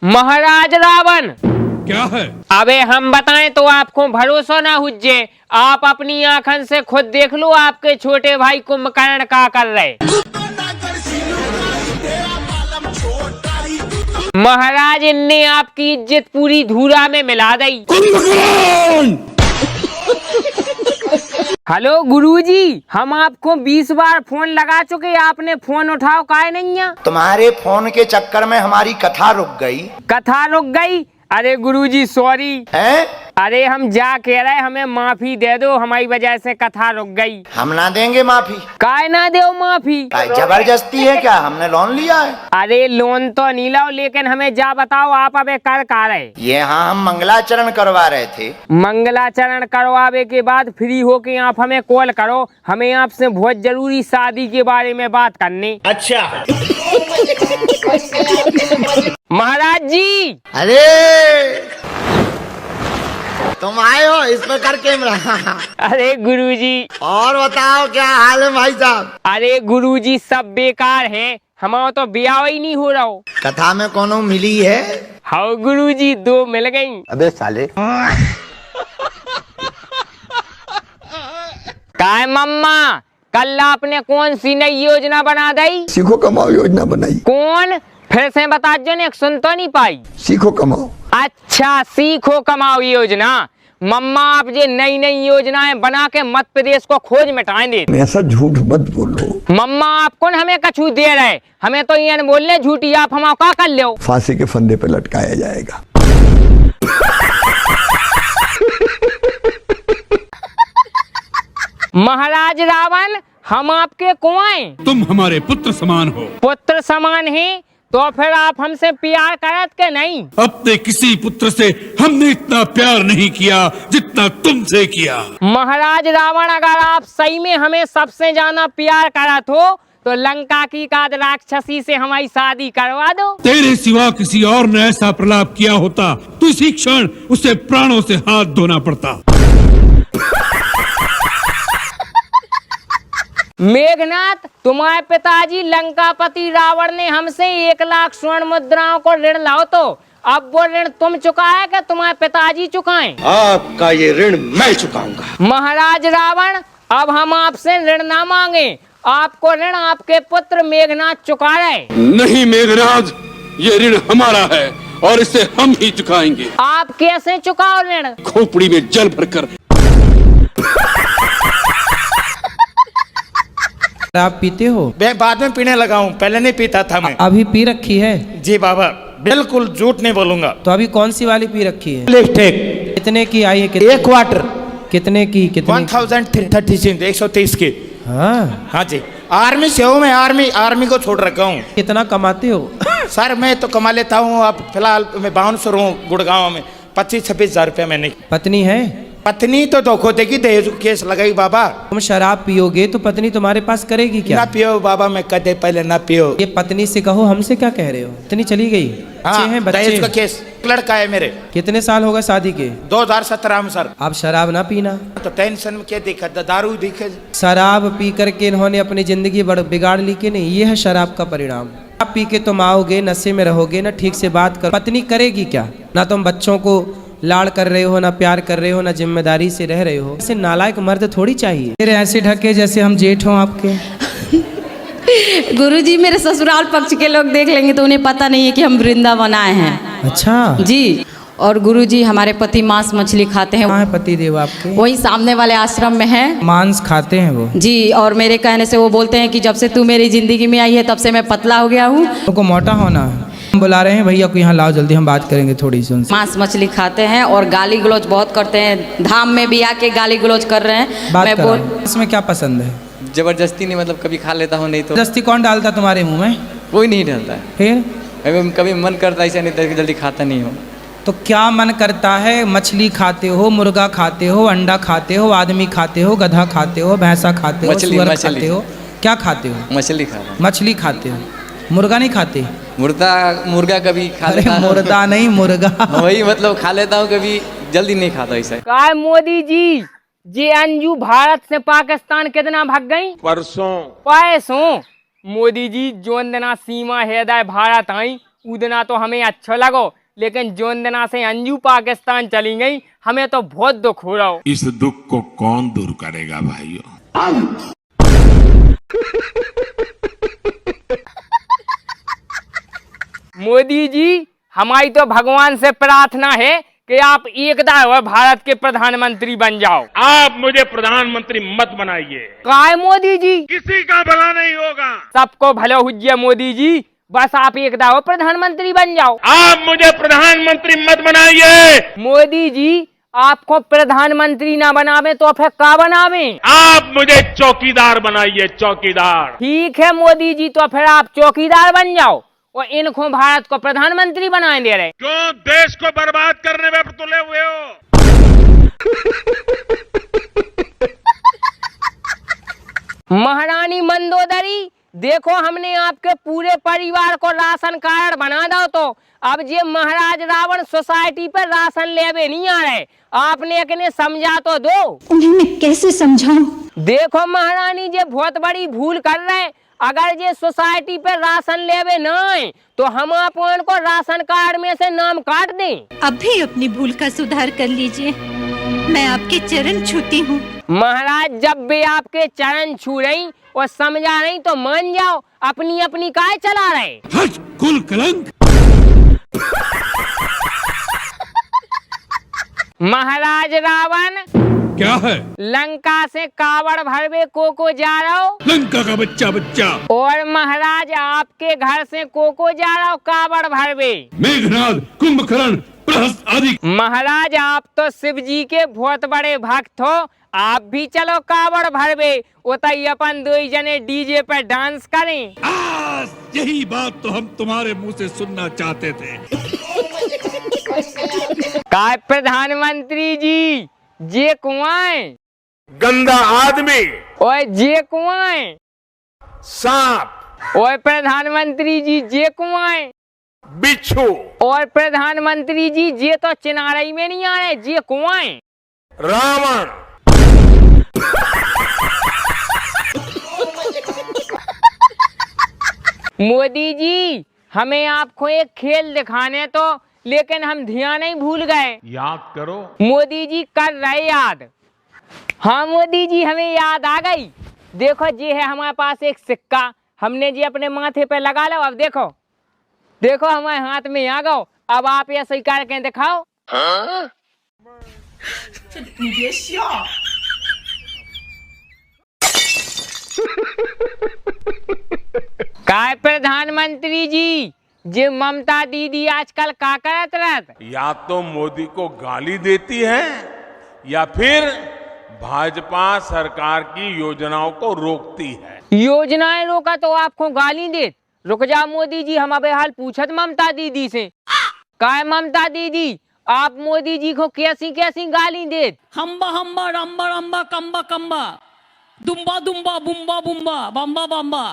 महाराज रावण। क्या है? अबे हम बताएं तो आपको भरोसा ना हुज्जे। आप अपनी आंखन से खुद देख लो आपके छोटे भाई कुंभकर्ण का कर रहे। महाराज इनने आपकी इज्जत पूरी धूरा में मिला दी। हेलो गुरुजी, हम आपको 20 बार फोन लगा चुके, आपने फोन उठाओ काहे नहीं है? तुम्हारे फोन के चक्कर में हमारी कथा रुक गई। कथा रुक गई? अरे गुरुजी सॉरी। हैं? अरे हम जा कह रहे, हमें माफी दे दो, हमारी वजह से कथा रुक गई। हम ना देंगे माफी। काहे ना दो माफी? जबरदस्ती है क्या? हमने लोन लिया है। अरे लोन तो नहीं लो, लेकिन हमें जा बताओ आप अबे कर का रहे? ये हाँ, हम मंगलाचरण करवा रहे थे। मंगलाचरण करवावे के बाद फ्री होके आप हमें कॉल करो, हमें आपसे बहुत जरूरी शादी के बारे में बात करनी। अच्छा। महाराज जी। अरे तुम आए हो, इस पर कर कैमरा। अरे गुरुजी। और बताओ क्या हाल है भाई साहब? अरे गुरुजी सब बेकार है, हमारा तो ब्याह ही नहीं हो रहा हो। कथा में कोनो मिली है? हाँ गुरुजी, 2 मिल गई। अबे साले। काय मम्मा, कल आपने कौन सी नई योजना बना दी? सीखो कमाओ योजना बनाई। कौन? फिर से बता जो, ने सुन तो नहीं पाई। सीखो कमाओ। अच्छा, सीखो कमाओ योजना। मम्मा आप ये नई नई योजनाएं बना के मध्य प्रदेश को खोज मिटाएंगे। ऐसा झूठ मत बोलो। मम्मा आप कौन हमें कछू दे रहे? हमें तो ये बोलने झूठी, आप हम का कर लो? फांसी के फंदे पे लटकाया जाएगा। महाराज रावण, हम आपके कुआं? तुम हमारे पुत्र समान हो। पुत्र समान है तो फिर आप हमसे प्यार करत के नहीं? अपने किसी पुत्र से हमने इतना प्यार नहीं किया जितना तुमसे किया। महाराज रावण, अगर आप सही में हमें सबसे ज्यादा प्यार करत हो तो लंका की काद राक्षसी से हमारी शादी करवा दो। तेरे सिवा किसी और ने ऐसा प्रलाप किया होता तो इसी क्षण उसे प्राणों से हाथ धोना पड़ता। मेघनाथ, तुम्हारे पिताजी लंकापति रावण ने हमसे 1 लाख स्वर्ण मुद्राओं को ऋण लाओ, तो अब वो ऋण तुम चुकाए कि तुम्हारे पिताजी चुकाएं? आपका ये ऋण मैं चुकाऊंगा। महाराज रावण, अब हम आपसे ऋण ना मांगे, आपको ऋण आपके पुत्र मेघनाथ चुका रहे। नहीं मेघराज, ये ऋण हमारा है और इसे हम ही चुकाएंगे। आप कैसे चुकाओ ऋण? खोपड़ी में जल भरकर। आप पीते हो? मैं बाद में पीने लगा हूँ, पहले नहीं पीता था मैं। अभी पी रखी है? जी बाबा, बिल्कुल झूठ नहीं बोलूंगा। तो अभी कौन सी वाली पी रखी है? लिपस्टिक। कितने की आई है? एक क्वार्टर। कितने की? कितने? 1036 130 की। हाँ हाँ जी, आर्मी से हूँ मैं। आर्मी को छोड़ रखा हूँ। कितना कमाते हो? सर मैं तो कमा लेता हूँ, अब फिलहाल मैं बाउंसर हूँ गुड़गांव में। 25-26 हजार रुपया मैंने। पत्नी है? पत्नी तो धोखो देगी, दहेज केस लगाई बाबा। तुम शराब पियोगे तो पत्नी तुम्हारे पास करेगी क्या? ना पियो बाबा, मैं कदे पहले ना पियो। ये पत्नी से कहो, हमसे क्या कह रहे हो? इतनी चली गई? बच्चे हैं? दहेज का बच्चे? केस, लड़का है मेरे। कितने साल होगा शादी के? 2017 में सर। आप शराब ना पीना। तो टेंशन में क्या दिक्कत? दारू दिखे। शराब पी करके इन्होंने अपनी जिंदगी बिगाड़ ली कि नहीं? ये है शराब का परिणाम। आप पी के तुम आओगे, नशे में रहोगे, ना ठीक से बात कर, पत्नी करेगी क्या? ना तुम बच्चों को लाड़ कर रहे हो, ना प्यार कर रहे हो, ना जिम्मेदारी से रह रहे हो। ऐसे नालायक मर्द थोड़ी चाहिए। फिर ऐसे ढके जैसे हम जेठ हों आपके। गुरुजी, मेरे ससुराल पक्ष के लोग देख लेंगे तो उन्हें पता नहीं है कि हम वृंदावन आए हैं। अच्छा जी। और गुरुजी, हमारे पति मांस मछली खाते हैं। कहाँ है पति देव आपके? वही सामने वाले आश्रम में है। मांस खाते हैं वो? जी। और मेरे कहने से वो बोलते हैं कि जब से तू मेरी जिंदगी में आई है तब से मैं पतला हो गया हूँ। तुमको मोटा होना है। हम बुला रहे हैं भैया को, यहाँ लाओ जल्दी, हम बात करेंगे थोड़ी सी उनसे। मांस मछली खाते हैं और गाली गलौज बहुत करते हैं। धाम में भी आके गाली गलौज कर रहे हैं। बात करो, इसमें क्या पसंद है? जबरदस्ती नहीं, मतलब कभी खा लेता हूँ, नहीं तो जबरदस्ती कौन डालता तुम्हारे मुंह में? कोई नहीं डालता है। फिर कभी मन करता है ऐसा, नहीं तो जल्दी खाता नहीं हो। तो क्या मन करता है? मछली खाते हो, मुर्गा खाते हो, अंडा खाते हो, आदमी खाते हो, गधा खाते हो, भैंसा खाते हो, सुअर खाते हो, क्या खाते हो? मछली खाता हूँ। मछली खाते हो, मुर्गा नहीं खाते? मुर्गा कभी खा लेता हूँ। मुर्गा नहीं, मुर्गा। वही मतलब खा लेता हूँ, कभी जल्दी नहीं खाता ऐसा। काय मोदी जी, जे अंजू भारत से पाकिस्तान कितना भाग गई? परसों। पैसों। मोदी जी, जोन दिना सीमा हेदाय भारत आई उदना तो हमें अच्छा लगो, लेकिन जोन दिना से अंजू पाकिस्तान चली गई हमें तो बहुत दुख हो रहा। इस दुख को कौन दूर करेगा भाइयों? मोदी जी, हमारी तो भगवान से प्रार्थना है कि आप एकदा भारत के प्रधानमंत्री बन जाओ। आप मुझे प्रधानमंत्री मत बनाइए। काय मोदी जी, किसी का भला नहीं होगा। सबको भला हुज्जे मोदी जी, बस आप एकदा प्रधानमंत्री बन जाओ। आप मुझे प्रधानमंत्री मत बनाइए। मोदी जी, आपको प्रधानमंत्री ना बनावे तो फिर क्या बनावे? आप मुझे चौकीदार बनाइए, चौकीदार। ठीक है मोदी जी, तो फिर आप चौकीदार बन जाओ और इनको भारत को प्रधानमंत्री बनाए दे रहे। क्यों देश को बर्बाद करने में तुले हुए हो? महारानी मंदोदरी, देखो हमने आपके पूरे परिवार को राशन कार्ड बना दो, तो अब ये महाराज रावण सोसाइटी पर राशन लेवे नहीं आ रहे, आपने एक समझा तो दो। उन्हें मैं कैसे समझाऊं? देखो महारानी, ये बहुत बड़ी भूल कर रहे, अगर ये सोसाइटी पर राशन लेवे नहीं तो हम अपन को राशन कार्ड में से नाम काट दें। अब भी अपनी भूल का सुधार कर लीजिए, मैं आपके चरण छूती हूँ। महाराज, जब भी आपके चरण छू रही और समझा नहीं तो मान जाओ, अपनी अपनी काय चला रहे। हट कुल कलंक। महाराज रावण, क्या है? लंका से कावड़ भरवे को जा रहा हो। लंका का बच्चा बच्चा। और महाराज, आपके घर से को जा रहा हो कावड़ भरवे। मेघनाद, कुंभकर्ण, प्रहस्त आदि। महाराज, आप तो शिव जी के बहुत बड़े भक्त हो, आप भी चलो कावड़ भरवे, उतई अपन दो जने डीजे पर डांस करें। यही बात तो हम तुम्हारे मुंह से सुनना चाहते थे। काय प्रधानमंत्री जी, जे कुआं गंदा आदमी। ओए जे कुआं सांप। ओए प्रधानमंत्री जी, जे कुआं बिच्छू। और प्रधानमंत्री जी, जे तो चिनारई में नहीं आ रहे, जे कुआं रावण। मोदी जी, हमें आपको एक खेल दिखाने तो, लेकिन हम ध्यान नहीं भूल गए। याद करो। मोदी जी कर रहे याद। हाँ मोदी जी, हमें याद आ गई। देखो ये है हमारे पास एक सिक्का, हमने जी अपने माथे पे लगा लो। अब देखो देखो हमारे हाथ में आ गो, अब आप ये सही करके दिखाओ। काय प्रधानमंत्री जी, जे ममता दीदी आजकल का करत रहत? या तो मोदी को गाली देती है या फिर भाजपा सरकार की योजनाओं को रोकती है। योजनाएं रोका तो आपको गाली देत? रुक जा मोदी जी, हम अबे हाल पूछत ममता दीदी से। काय ममता दीदी, आप मोदी जी को कैसी कैसी गाली देत? हम्बा हम्बा रम्बा रम्बा कम्बा कम्बा दुम्बा दुम्बा बुम्बा बुम्बा बम्बा बम्बा।